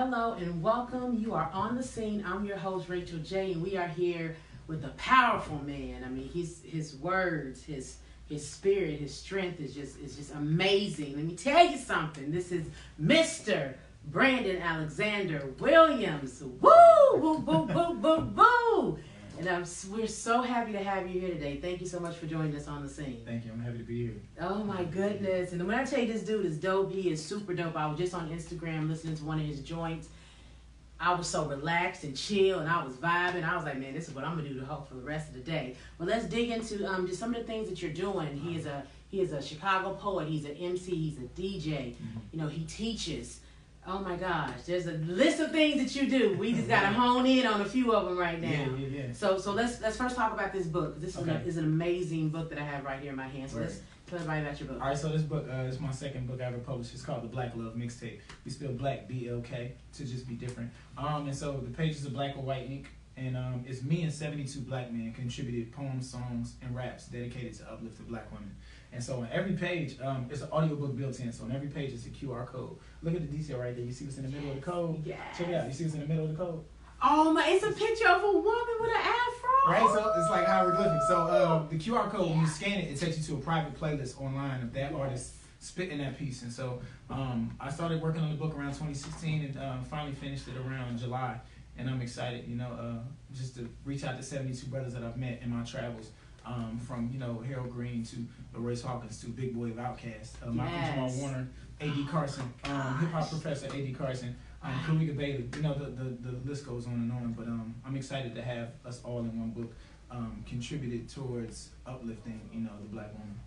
Hello and welcome. You are on the scene. I'm your host, Racheal J, and we are here with a powerful man. I mean, his words, his spirit, his strength is just amazing. Let me tell you something. This is Mr. Brandon Alexander Williams. Woo! Woo! Woo! Woo! Woo! Woo! And we're so happy to have you here today. Thank you so much for joining us on the scene. Thank you. I'm happy to be here. Oh my goodness. And when I tell you this dude is dope, he is super dope. I was just on Instagram listening to one of his joints. I was so relaxed and chill, and I was vibing. I was like, man, this is what I'm going to do to hope for the rest of the day. But let's dig into just some of the things that you're doing. He is a Chicago poet. He's an MC. He's a DJ. You know, he teaches. Oh my gosh, there's a list of things that you do. We just got to hone in on a few of them right now. Yeah. So let's first talk about this book. This is an amazing book that I have right here in my hand. So let's tell everybody about your book. All right, so this book is my second book I ever published. It's called The Black Love Mixtape. We spell black, B-L-K, to just be different. And so the pages are black or white ink. And it's me and 72 black men contributed poems, songs, and raps dedicated to uplifted black women. And so on every page, it's an audiobook built in. So on every page, it's a QR code. Look at the detail right there. You see what's in the middle of the code? Yes. Check it out. You see what's in the middle of the code? Oh my, it's a picture of a woman with an afro. Right, so it's like hieroglyphics. So the QR code, when you scan it, it takes you to a private playlist online of that artist spitting that piece. And so I started working on the book around 2016 and finally finished it around July. And I'm excited, just to reach out to 72 brothers that I've met in my travels. From Harold Green to Royce Hawkins to Big Boy of Outkast, Michael Jamal Warner, A.D. Carson, hip hop professor A.D. Carson, Kariga Bailey. The list goes on and on. But I'm excited to have us all in one book contributed towards uplifting the black woman.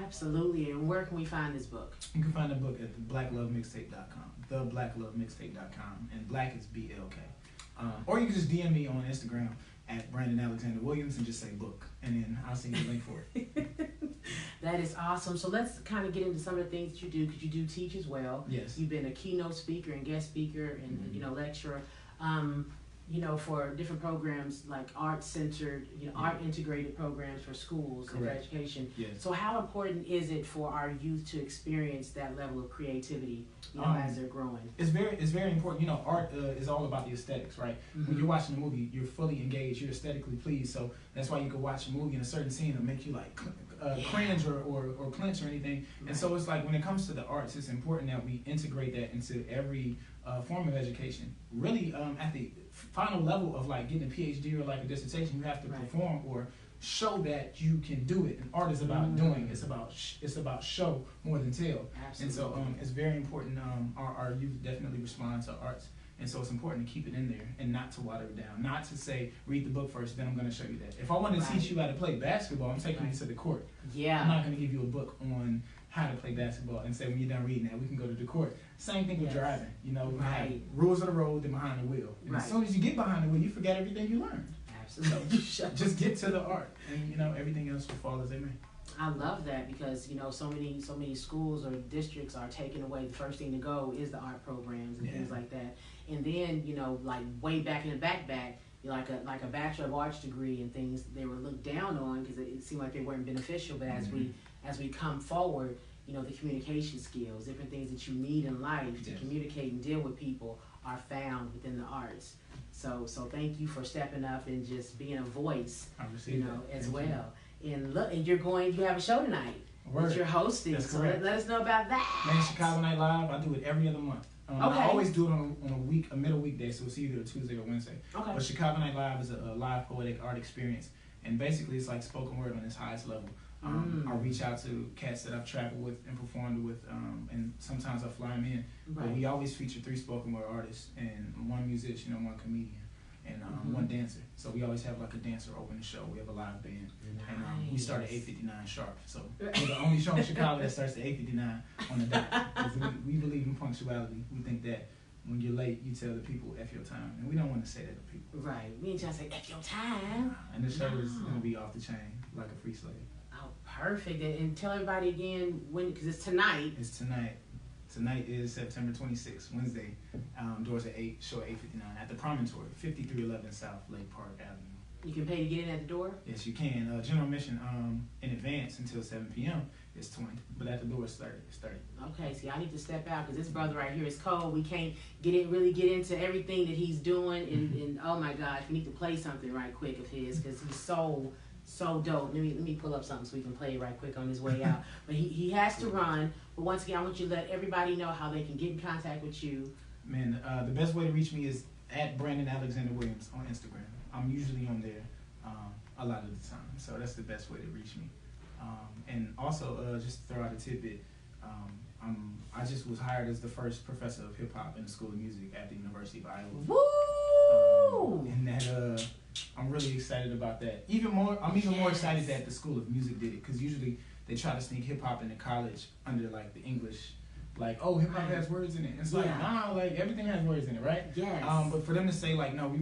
Absolutely. And where can we find this book? You can find the book at theBlackLoveMixtape.com. TheBlackLoveMixtape.com, and black is B-L-K. Or you can just DM me on Instagram at Brandon Alexander Williams and just say book, and then I'll send you the link for it. That is awesome. So let's kind of get into some of the things that you do, because you do teach as well. Yes. You've been a keynote speaker and guest speaker and lecturer, for different programs like art-centered, art-integrated programs for schools and for education. Yes. So how important is it for our youth to experience that level of creativity, as they're growing? It's very important. Art is all about the aesthetics, right? When you're watching a movie, you're fully engaged, you're aesthetically pleased. So that's why you can watch a movie in a certain scene and make you like cringe or clench or anything. Right. And so it's like when it comes to the arts, it's important that we integrate that into every form of education. Really, at the final level of like getting a PhD or like a dissertation, you have to perform or show that you can do it. And art is about doing. It's about show more than tell. Absolutely. And so it's very important. Our youth definitely respond to arts. And so it's important to keep it in there and not to water it down. Not to say, read the book first, then I'm going to show you that. If I want to teach you how to play basketball, I'm taking you to the court. Yeah. I'm not going to give you a book on how to play basketball and say, when you're done reading that, we can go to the court. Same thing with driving. We have rules of the road, then behind the wheel. And as soon as you get behind the wheel, you forget everything you learned. Absolutely. So just get to the art, and everything else will fall as they may. I love that, because so many schools or districts are taking away. The first thing to go is the art programs and things like that. And then like way back in the back, like a Bachelor of Arts degree and things, they were looked down on because it seemed like they weren't beneficial. But as we come forward, the communication skills, different things that you need in life to communicate and deal with people are found within the arts. So thank you for stepping up and just being a voice, as well. And look, and you have a show tonight that you're hosting. That's so correct. let us know about that. Man, Chicago Night Live. I do it every other month. I always do it on a middle weekday, so it's either a Tuesday or Wednesday. Okay. But Chicago Night Live is a live poetic art experience, and basically it's like spoken word on its highest level. I reach out to cats that I've traveled with and performed with, and sometimes I fly them in. Right. But we always feature 3 spoken word artists and 1 musician and 1 comedian. And 1 dancer. So we always have like a dancer open the show. We have a live band. Nice. And we start at 8:59 sharp. So we're the only show in Chicago that starts at 8:59 on the dot. We believe in punctuality. We think that when you're late, you tell the people F your time. And we don't want to say that to people. Right. We ain't trying to say F your time. And the show is going to be off the chain, like a free slave. Oh, perfect. And tell everybody again when, because it's tonight. It's tonight. Tonight is September 26th, Wednesday. Doors at 8, show at 8:59 at the Promontory, 5311 South Lake Park Avenue. You can pay to get in at the door? Yes, you can. General admission in advance until 7 p.m. is 20, but at the door it's 30. It's 30. Okay, see, I need to step out because this brother right here is cold. We can't really get into everything that he's doing. And oh my gosh, we need to play something right quick of his because he's so dope. Let me pull up something so we can play it right quick on his way out. But he has to run. But once again, I want you to let everybody know how they can get in contact with you. Man, the best way to reach me is at Brandon Alexander Williams on Instagram. I'm usually on there a lot of the time, so that's the best way to reach me. And also, just to throw out a tidbit, I just was hired as the first professor of hip hop in the School of Music at the University of Iowa. Woo! And that I'm really excited about that. I'm even more excited that the School of Music did it, because usually they try to sneak hip hop into college under like the English. Like, oh, hip hop has words in it. It's like, nah, like everything has words in it, right? Yes. But for them to say like, no, we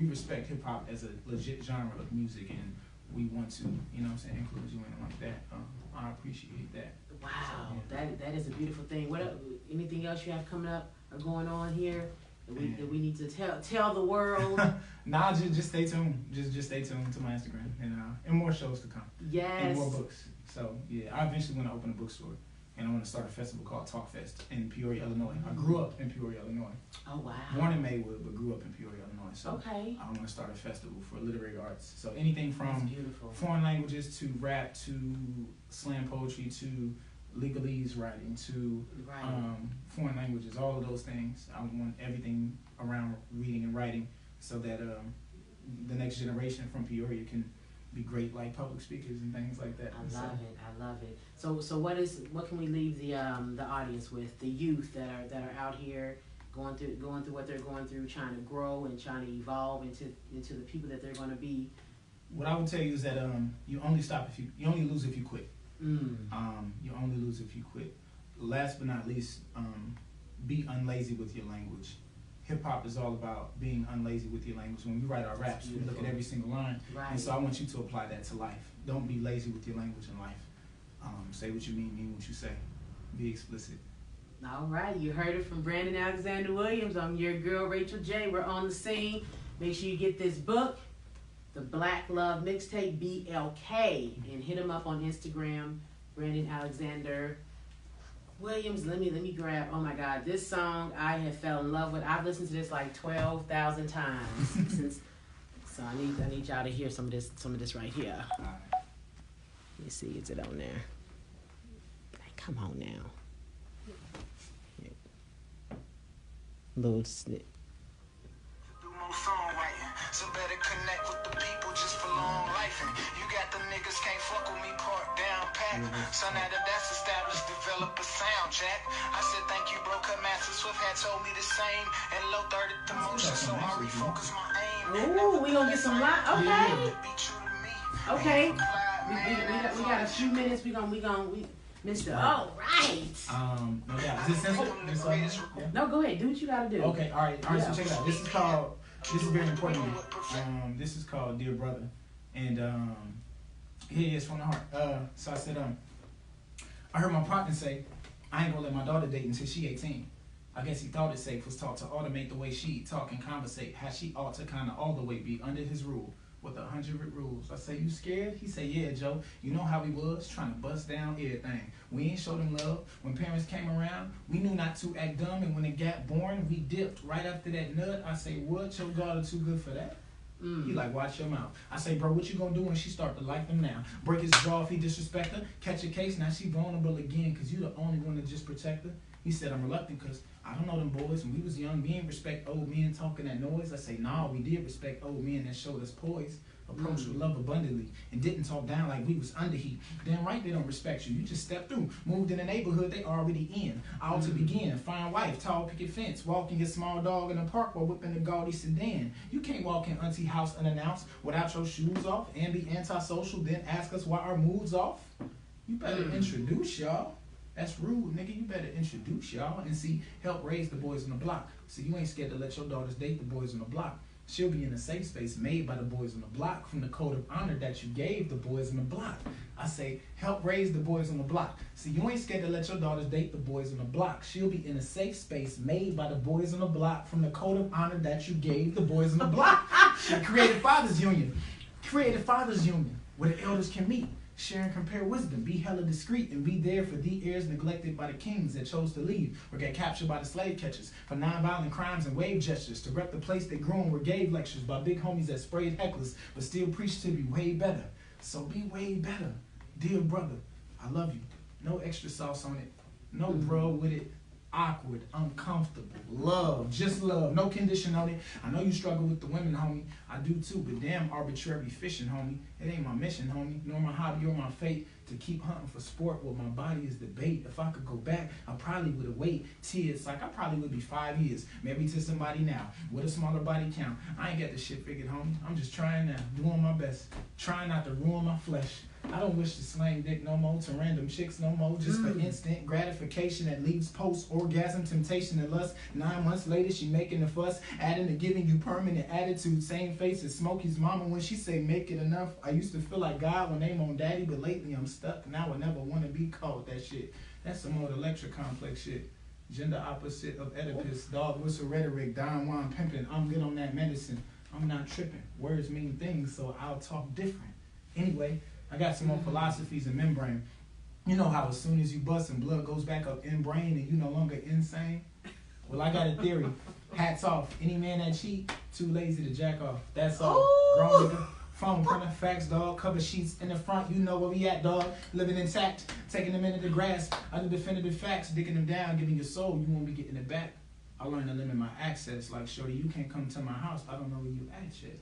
respect hip hop as a legit genre of music, and we want to, you know what I'm saying, include you in it like that. I appreciate that. Wow, So, yeah. that is a beautiful thing. What anything else you have coming up or going on here that we need to tell the world? Nah, just stay tuned. Just stay tuned to my Instagram and more shows to come. Yes. And more books. So yeah, I eventually want to open a bookstore. And I want to start a festival called Talk Fest in Peoria, Illinois. I grew up in Peoria, Illinois. Oh, wow. Born in Maywood, but grew up in Peoria, Illinois. So okay. I want to start a festival for literary arts. So anything from foreign languages to rap to slam poetry to legalese writing to foreign languages, all of those things. I want everything around reading and writing so that the next generation from Peoria can be great like public speakers and things like that. I love it. So what can we leave the audience with, the youth that are out here going through what they're going through, trying to grow and trying to evolve into the people that they're going to be? What I would tell you is that you only lose if you quit. You only lose if you quit. Last but not least, be unlazy with your language. Hip hop is all about being unlazy with your language. When we write our raps, we look at every single line. Right. And so I want you to apply that to life. Don't be lazy with your language in life. Say what you mean what you say. Be explicit. All right, you heard it from Brandon Alexander Williams. I'm your girl, Racheal J. We're on the scene. Make sure you get this book, The Black Love Mixtape, BLK, and hit him up on Instagram, Brandon Alexander Williams. Let me grab. Oh my God, this song I have fell in love with. I've listened to this like 12,000 times since. So I need y'all to hear some of this right here. All right. Let me see, is it on there? Come on now. Little snip. Do more songwriting, so better connect with the people just for long life. And you got the niggas can't fuck with me, part down pat. So now that's established, develop a sound jack. I said thank you, bro. Cut Master Swift had told me the same. And low 30 the motion, so I refocus my aim. Ooh, we gonna get some live. Okay. Be true to me. Okay. We got a few minutes. We Mr. All right. No doubt. Is this censored? No, go ahead. Do what you gotta do. Okay. All right. So check it out. This is very important to me. This is called Dear Brother, and it's from the heart. So I said, I heard my partner say, I ain't gonna let my daughter date until she 18. I guess he thought it safe was taught to automate the way she talk and conversate, how she ought to kind of all the way be under his rule. With 100 rules. I say, you scared? He say, yeah, Joe. You know how we was, trying to bust down everything. We ain't showed him love. When parents came around, we knew not to act dumb, and when it got born, we dipped. Right after that nut, I say, what? Your daughter too good for that? He like, watch your mouth. I say, bro, what you gonna do when she start to like them now? Break his jaw if he disrespect her? Catch a case, now she vulnerable again, because you the only one to just protect her? He said, I'm reluctant because I don't know them boys. When we was young, we didn't respect old men talking that noise. I say, nah, we did respect old men that showed us poise. Approach with love abundantly and didn't talk down like we was under heat. Damn right they don't respect you. You just stepped through, moved in the neighborhood they already in. Out to begin, fine wife, tall picket fence, walking your small dog in the park while whipping the gaudy sedan. You can't walk in auntie house unannounced without your shoes off and be antisocial, then ask us why our mood's off. You better introduce y'all. That's rude, nigga. You better introduce y'all and see, help raise the boys on the block. So you ain't scared to let your daughters date the boys on the block. She'll be in a safe space made by the boys on the block from the code of honor that you gave the boys on the block. I say, help raise the boys on the block. See, you ain't scared to let your daughters date the boys on the block. She'll be in a safe space made by the boys on the block from the code of honor that you gave the boys on the block. She created Fathers Union. Create a fathers union where the elders can meet, share and compare wisdom, be hella discreet, and be there for the heirs neglected by the kings that chose to leave or get captured by the slave catchers, for nonviolent crimes and wave gestures, to rep the place they grew and were gave lectures by big homies that sprayed hecklers, but still preached to be way better. So be way better, dear brother. I love you. No extra sauce on it. No bro with it. Awkward, uncomfortable, love, just love, no condition on it. I know you struggle with the women, homie. I do too, but damn arbitrary fishing, homie. It ain't my mission, homie, nor my hobby or my fate to keep hunting for sport while my body is the bait. If I could go back, I probably would have waited tears. Like I probably would be 5 years, married to somebody now, with a smaller body count. I ain't got this shit figured, homie. I'm just trying now, doing my best, trying not to ruin my flesh. I don't wish to slang dick no more to random chicks no more, just for instant gratification that leaves post-orgasm temptation and lust. 9 months later, she making a fuss, adding to giving you permanent attitude. Same face as Smokey's mama when she say make it enough. I used to feel like God when name on daddy, but lately I'm stuck. Now I never want to be called that shit. That's some old Electra complex shit. Gender opposite of Oedipus, dog whistle rhetoric, Don Juan pimping. I'm good on that medicine. I'm not tripping. Words mean things, so I'll talk different. Anyway, I got some more philosophies and membrane. You know how as soon as you bust and blood goes back up in brain and you no longer insane? Well, I got a theory. Hats off. Any man that cheat, too lazy to jack off. That's all. Grown nigga. Phone printer, facts, dog. Cover sheets in the front. You know where we at, dog. Living intact. Taking a minute to grasp. Other definitive facts. Digging them down. Giving your soul. You won't be getting it back. I learned to limit my access. Like, shorty, you can't come to my house. I don't know where you at shit.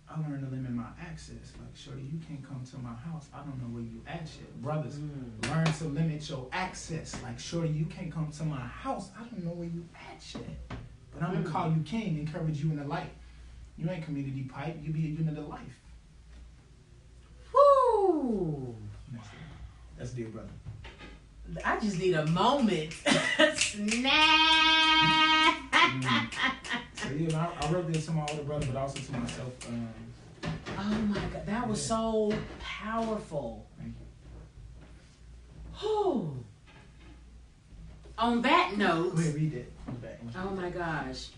I learned to limit my access. Like, shorty, you can't come to my house. I don't know where you at shit. Brothers, learn to limit your access. Like, shorty, you can't come to my house. I don't know where you at shit. But I'm gonna call you king, encourage you in the light. You ain't community pipe. You be a unit of life. Woo! That's dear brother. I just need a moment. Snap! So, yeah, I wrote this to my older brother, but also to myself. Oh my God, that was so powerful. Thank you. Whew. On that note, Go ahead, read that. oh my gosh.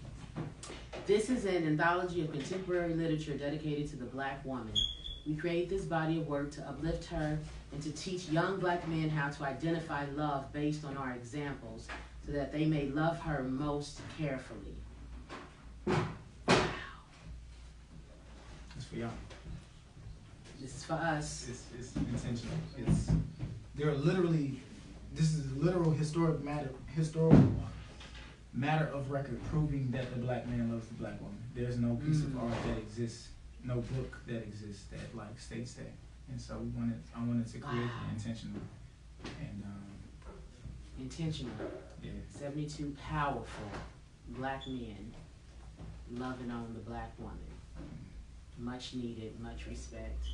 This is an anthology of contemporary literature dedicated to the Black woman. We create this body of work to uplift her and to teach young Black men how to identify love based on our examples so that they may love her most carefully. Wow. It's for y'all. This is for us. It's intentional. This is literal historical matter of record proving that the Black man loves the Black woman. There's no piece of art that exists, no book that exists that like states that. And so I wanted to create it intentionally. And intentional. Yeah. 72 powerful Black men loving on the Black woman. Much needed, much respect.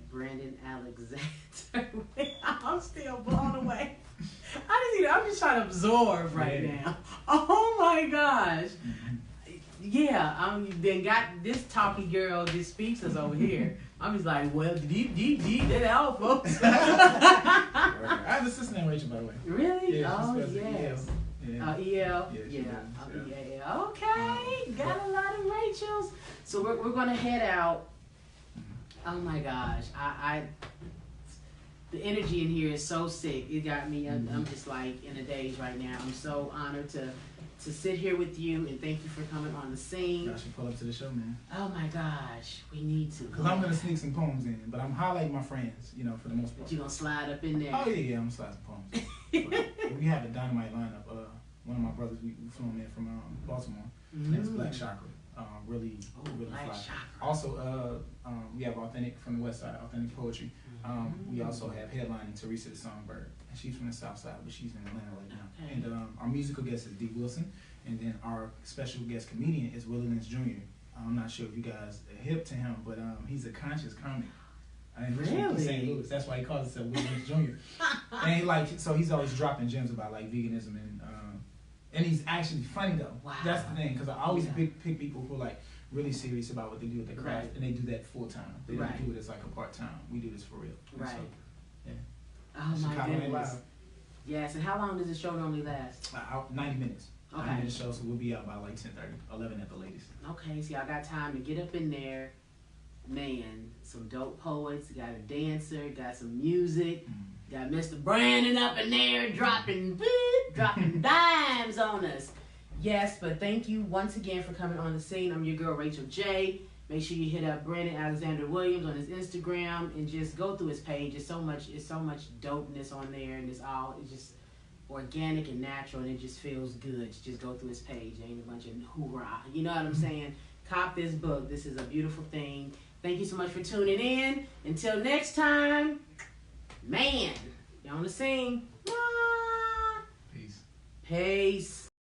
Brandon Alexander. I'm still blown away. I'm just trying to absorb right now. Oh my gosh. Yeah, then got this talky girl just speaks us over here. I'm just like, well, deep, that all, folks. I have a sister named Racheal, by the way. Really? Yeah, oh, yes. Yeah. EL. Okay, got a lot of Rachels. So we're gonna head out. Oh my gosh, the energy in here is so sick. It got me. I'm just like in a daze right now. I'm so honored to sit here with you and thank you for coming on the scene. I should pull up to the show, man. Oh my gosh, we need to. Cause I'm gonna sneak some poems in, but I'm highlighting my friends, for the most part. But you gonna slide up in there? Oh yeah, I'm sliding poems. But we have a dynamite lineup. One of my brothers we flew him in from Baltimore. That's Black Chakra. Really Black fly. Chakra. Also, we have Authentic from the West Side, Authentic Poetry. We also have headlining Teresa the Songbird, and she's from the South Side, but she's in Atlanta right now. Okay. And our musical guest is D. Wilson, and then our special guest comedian is Willie Lynch Jr. I'm not sure if you guys are hip to him, but he's a conscious comic. From St. Louis. That's why he calls himself Willie Lynch Jr. And so he's always dropping gems about like veganism and he's actually funny though. Wow. That's the thing, because I always pick people who are like really serious about what they do with their craft, and they do that full time. They don't do it as like a part time. We do this for real. Right. So, yeah. Oh my Chicago goodness. Live. Yes. And how long does the show normally last? 90 minutes. Okay. 90 minute show, so we'll be out by like 10:30, 11 at the latest. Okay. So y'all got time to get up in there man, some dope poets, got a dancer, got some music, got Mr. Brandon up in there dropping dimes on us. Yes, but thank you once again for coming on the scene. I'm your girl, Racheal J. Make sure you hit up Brandon Alexander Williams on his Instagram and just go through his page. It's so much dopeness on there, and it's just organic and natural, and it just feels good to just go through his page. Ain't a bunch of hoorah. You know what I'm saying? Cop this book. This is a beautiful thing. Thank you so much for tuning in. Until next time, man, y'all on the scene. Peace. Peace.